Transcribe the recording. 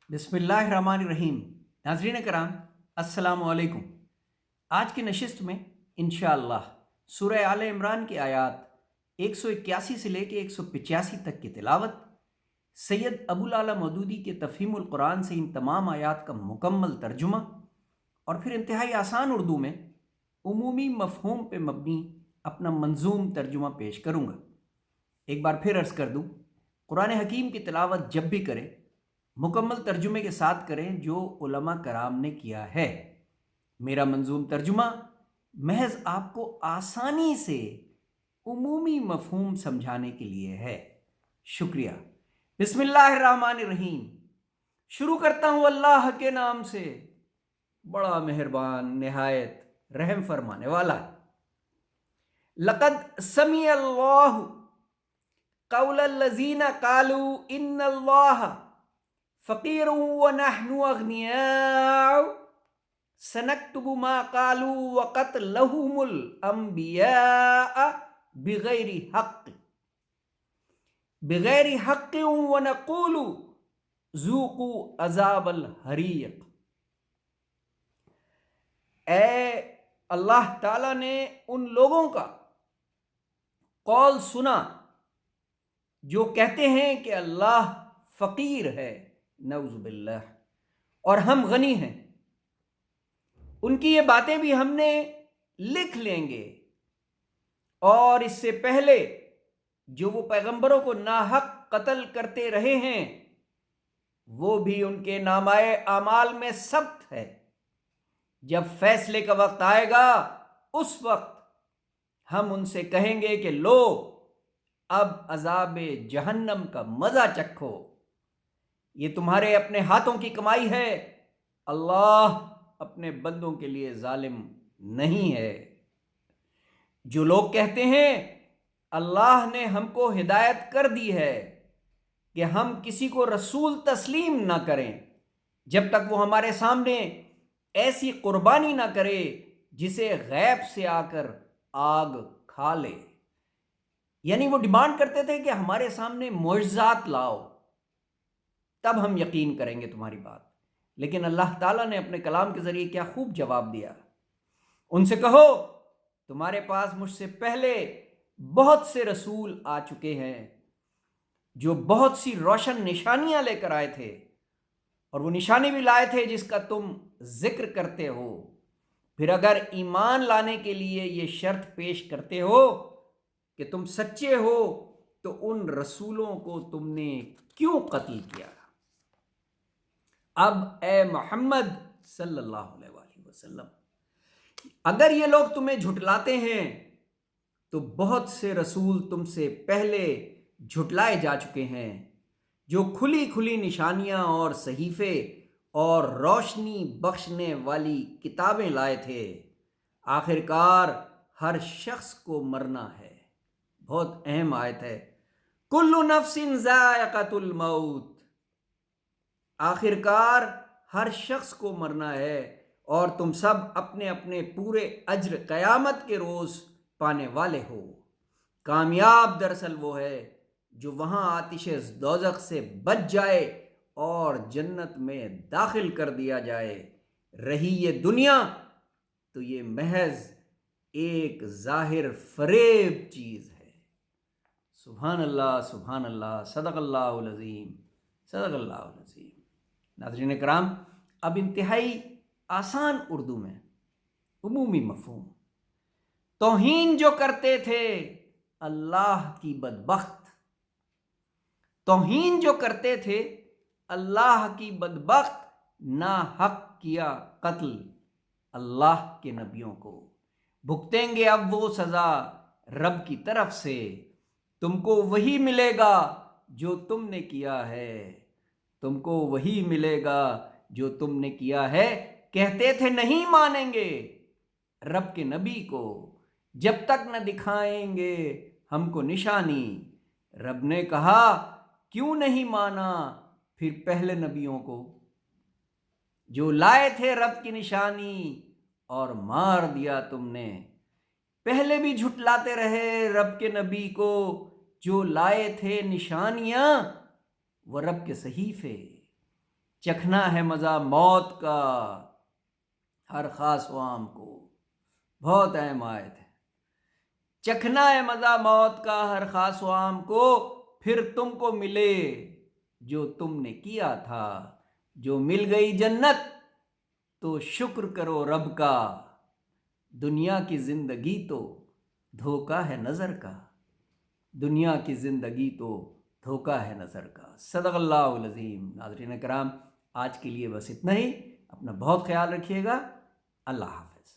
بسم اللہ الرحمن الرحیم۔ ناظرین کرام، السلام علیکم۔ آج کی نشست میں انشاءاللہ سورہ آل عمران کی آیات 181 سے لے کے 185 تک کی تلاوت، سید ابو العلا مودودی کے تفہیم القرآن سے ان تمام آیات کا مکمل ترجمہ، اور پھر انتہائی آسان اردو میں عمومی مفہوم پہ مبنی اپنا منظوم ترجمہ پیش کروں گا۔ ایک بار پھر عرض کر دوں، قرآن حکیم کی تلاوت جب بھی کریں مکمل ترجمے کے ساتھ کریں جو علماء کرام نے کیا ہے۔ میرا منظوم ترجمہ محض آپ کو آسانی سے عمومی مفہوم سمجھانے کے لیے ہے۔ شکریہ۔ بسم اللہ الرحمن الرحیم۔ شروع کرتا ہوں اللہ کے نام سے، بڑا مہربان نہایت رحم فرمانے والا۔ لقد سمع اللہ قول الذین قالوا ان اللہ فقیر ونحن اغنیاء سنکتب ما قالوا وقتلهم الانبیاء بغیر حق ونقول ذوقوا عذاب الحریق۔ اے اللہ تعالیٰ نے ان لوگوں کا قول سنا جو کہتے ہیں کہ اللہ فقیر ہے، نعوذ باللہ، اور ہم غنی ہیں۔ ان کی یہ باتیں بھی ہم نے لکھ لیں گے، اور اس سے پہلے جو وہ پیغمبروں کو ناحق قتل کرتے رہے ہیں وہ بھی ان کے نامۂ اعمال میں ثبت ہے۔ جب فیصلے کا وقت آئے گا اس وقت ہم ان سے کہیں گے کہ لو اب عذاب جہنم کا مزہ چکھو، یہ تمہارے اپنے ہاتھوں کی کمائی ہے، اللہ اپنے بندوں کے لیے ظالم نہیں ہے۔ جو لوگ کہتے ہیں اللہ نے ہم کو ہدایت کر دی ہے کہ ہم کسی کو رسول تسلیم نہ کریں جب تک وہ ہمارے سامنے ایسی قربانی نہ کرے جسے غیب سے آ کر آگ کھا لے، یعنی وہ ڈیمانڈ کرتے تھے کہ ہمارے سامنے معجزات لاؤ تب ہم یقین کریں گے تمہاری بات۔ لیکن اللہ تعالیٰ نے اپنے کلام کے ذریعے کیا خوب جواب دیا۔ ان سے کہو تمہارے پاس مجھ سے پہلے بہت سے رسول آ چکے ہیں جو بہت سی روشن نشانیاں لے کر آئے تھے، اور وہ نشانی بھی لائے تھے جس کا تم ذکر کرتے ہو۔ پھر اگر ایمان لانے کے لیے یہ شرط پیش کرتے ہو کہ تم سچے ہو تو ان رسولوں کو تم نے کیوں قتل کیا؟ اب اے محمد صلی اللہ علیہ وآلہ وسلم، اگر یہ لوگ تمہیں جھٹلاتے ہیں تو بہت سے رسول تم سے پہلے جھٹلائے جا چکے ہیں جو کھلی کھلی نشانیاں اور صحیفے اور روشنی بخشنے والی کتابیں لائے تھے۔ آخرکار ہر شخص کو مرنا ہے۔ بہت اہم آیت ہے، کل نفس ذائقۃ الموت، آخرکار ہر شخص کو مرنا ہے اور تم سب اپنے اپنے پورے اجر قیامت کے روز پانے والے ہو۔ کامیاب دراصل وہ ہے جو وہاں آتش دوزخ سے بچ جائے اور جنت میں داخل کر دیا جائے۔ رہی یہ دنیا تو یہ محض ایک ظاہر فریب چیز ہے۔ سبحان اللہ، سبحان اللہ، صدق اللہ العظیم، صدق اللہ العظیم۔ ناظرین کرام، اب انتہائی آسان اردو میں عمومی مفہوم۔ توہین جو کرتے تھے اللہ کی بدبخت، توہین جو کرتے تھے اللہ کی بدبخت، ناحق کیا قتل اللہ کے نبیوں کو، بھگتیں گے اب وہ سزا رب کی طرف سے، تم کو وہی ملے گا جو تم نے کیا ہے، تم کو وہی ملے گا جو تم نے کیا ہے۔ کہتے تھے نہیں مانیں گے رب کے نبی کو جب تک نہ دکھائیں گے ہم کو نشانی۔ رب نے کہا کیوں نہیں مانا پھر پہلے نبیوں کو جو لائے تھے رب کی نشانی، اور مار دیا تم نے۔ پہلے بھی جھٹلاتے رہے رب کے نبی کو جو لائے تھے نشانیاں، وہ رب کے صحیفے۔ چکھنا ہے مزہ موت کا ہر خاص و عام کو، بہت اہم آیت ہے۔ چکھنا ہے مزہ موت کا ہر خاص و عام کو، پھر تم کو ملے جو تم نے کیا تھا، جو مل گئی جنت تو شکر کرو رب کا، دنیا کی زندگی تو دھوکہ ہے نظر کا، دنیا کی زندگی تو دھوکہ ہے نظر کا۔ صدق اللہ العظیم۔ ناظرین کرام، آج کے لیے بس اتنا ہی، اپنا بہت خیال رکھیے گا، اللہ حافظ۔